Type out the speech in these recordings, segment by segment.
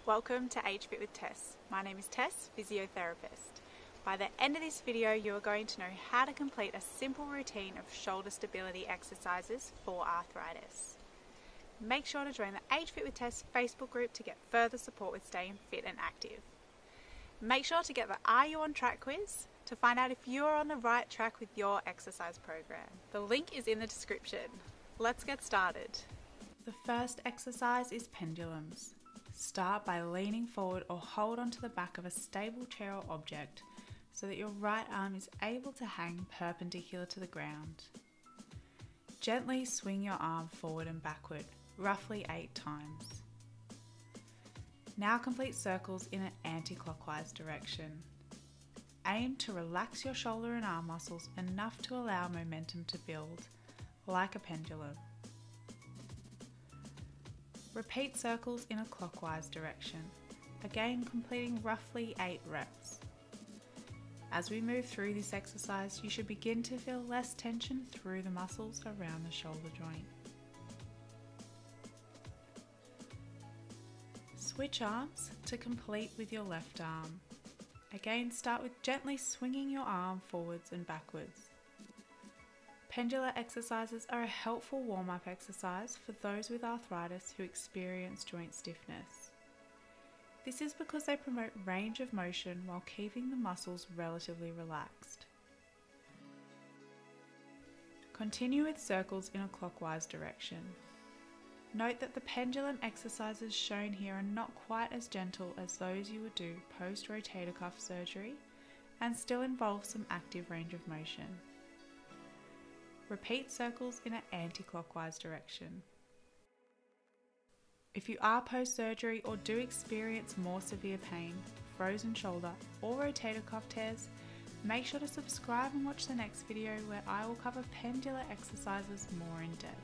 Welcome to Age Fit with Tess. My name is Tess, Physiotherapist. By the end of this video, you are going to know how to complete a simple routine of shoulder stability exercises for arthritis. Make sure to join the Age Fit with Tess Facebook group to get further support with staying fit and active. Make sure to get the Are You On Track quiz to find out if you're on the right track with your exercise program. The link is in the description. Let's get started. The first exercise is pendulums. Start by leaning forward or hold onto the back of a stable chair or object so that your right arm is able to hang perpendicular to the ground. Gently swing your arm forward and backward, roughly 8 times. Now complete circles in an anti-clockwise direction. Aim to relax your shoulder and arm muscles enough to allow momentum to build, like a pendulum. Repeat circles in a clockwise direction, again completing roughly 8 reps. As we move through this exercise, you should begin to feel less tension through the muscles around the shoulder joint. Switch arms to complete with your left arm. Again, start with gently swinging your arm forwards and backwards. Pendular exercises are a helpful warm-up exercise for those with arthritis who experience joint stiffness. This is because they promote range of motion while keeping the muscles relatively relaxed. Continue with circles in a clockwise direction. Note that the pendulum exercises shown here are not quite as gentle as those you would do post-rotator cuff surgery and still involve some active range of motion. Repeat circles in an anti-clockwise direction. If you are post-surgery or do experience more severe pain, frozen shoulder or rotator cuff tears, make sure to subscribe and watch the next video where I will cover pendular exercises more in depth.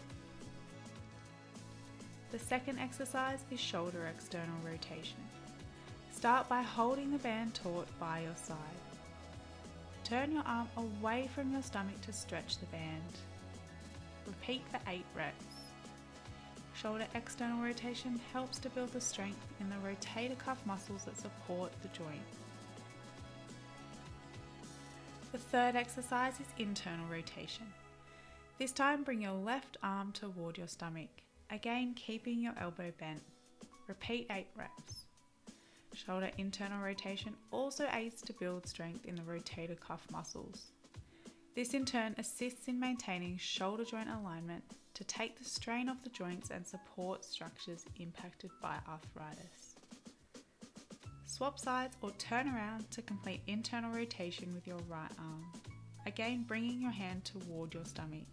The second exercise is shoulder external rotation. Start by holding the band taut by your side. Turn your arm away from your stomach to stretch the band. Repeat for 8 reps. Shoulder external rotation helps to build the strength in the rotator cuff muscles that support the joint. The third exercise is internal rotation. This time bring your left arm toward your stomach, again keeping your elbow bent. Repeat 8 reps. Shoulder internal rotation also aids to build strength in the rotator cuff muscles. This in turn assists in maintaining shoulder joint alignment to take the strain off the joints and support structures impacted by arthritis. Swap sides or turn around to complete internal rotation with your right arm, again bringing your hand toward your stomach.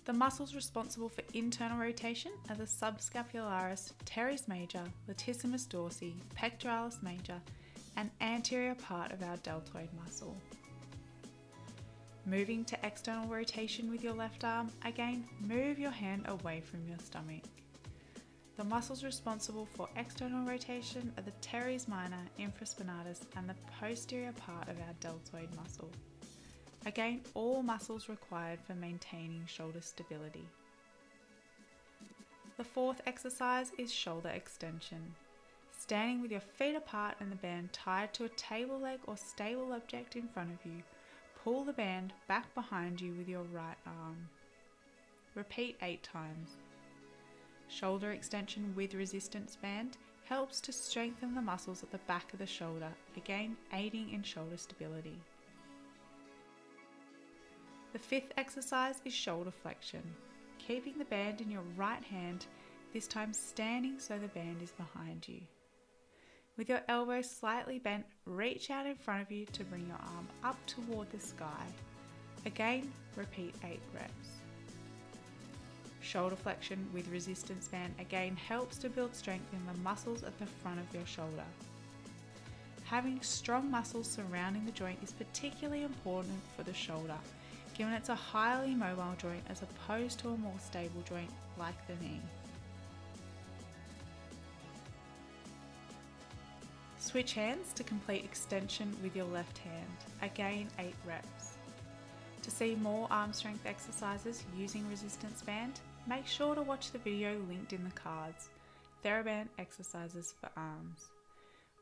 The muscles responsible for internal rotation are the subscapularis teres major, latissimus dorsi, pectoralis major, and anterior part of our deltoid muscle. Moving to external rotation with your left arm, again move your hand away from your stomach. The muscles responsible for external rotation are the teres minor, infraspinatus, and the posterior part of our deltoid muscle. Again, all muscles required for maintaining shoulder stability. The fourth exercise is shoulder extension. Standing with your feet apart and the band tied to a table leg or stable object in front of you, pull the band back behind you with your right arm. Repeat 8 times. Shoulder extension with resistance band helps to strengthen the muscles at the back of the shoulder, again aiding in shoulder stability. The fifth exercise is shoulder flexion. Keeping the band in your right hand, this time standing so the band is behind you. With your elbow slightly bent, reach out in front of you to bring your arm up toward the sky. Again, repeat 8 reps. Shoulder flexion with resistance band again helps to build strength in the muscles at the front of your shoulder. Having strong muscles surrounding the joint is particularly important for the shoulder, given it's a highly mobile joint as opposed to a more stable joint like the knee. Switch hands to complete extension with your left hand, again 8 reps. To see more arm strength exercises using resistance band, make sure to watch the video linked in the cards. TheraBand exercises for arms,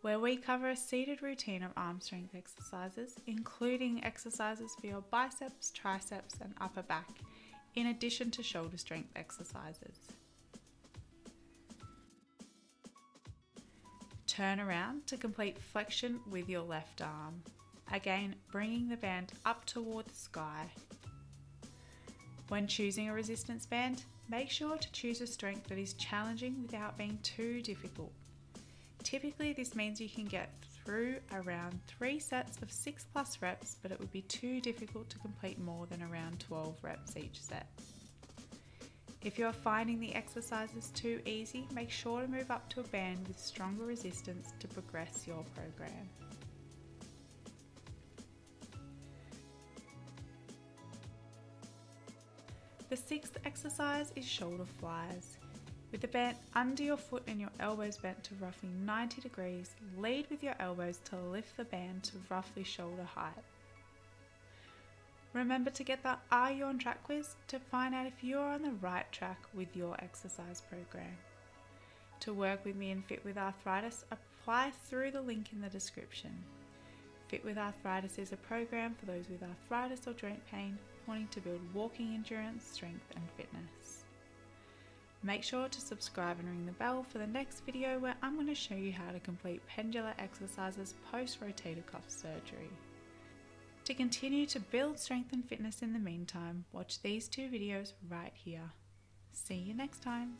where we cover a seated routine of arm strength exercises, including exercises for your biceps, triceps, and upper back, in addition to shoulder strength exercises. Turn around to complete flexion with your left arm, again bringing the band up toward the sky. When choosing a resistance band, make sure to choose a strength that is challenging without being too difficult. Typically this means you can get through around 3 sets of 6+ reps, but it would be too difficult to complete more than around 12 reps each set. If you're finding the exercises too easy, make sure to move up to a band with stronger resistance to progress your program. The 6th exercise is shoulder flies. With the band under your foot and your elbows bent to roughly 90 degrees, lead with your elbows to lift the band to roughly shoulder height. Remember to get the Are You on Track quiz to find out if you're on the right track with your exercise program. To work with me in Fit with Arthritis, apply through the link in the description. Fit with Arthritis is a program for those with arthritis or joint pain wanting to build walking endurance, strength and fitness. Make sure to subscribe and ring the bell for the next video where I'm going to show you how to complete pendular exercises post-rotator cuff surgery. To continue to build strength and fitness in the meantime, watch these 2 videos right here. See you next time.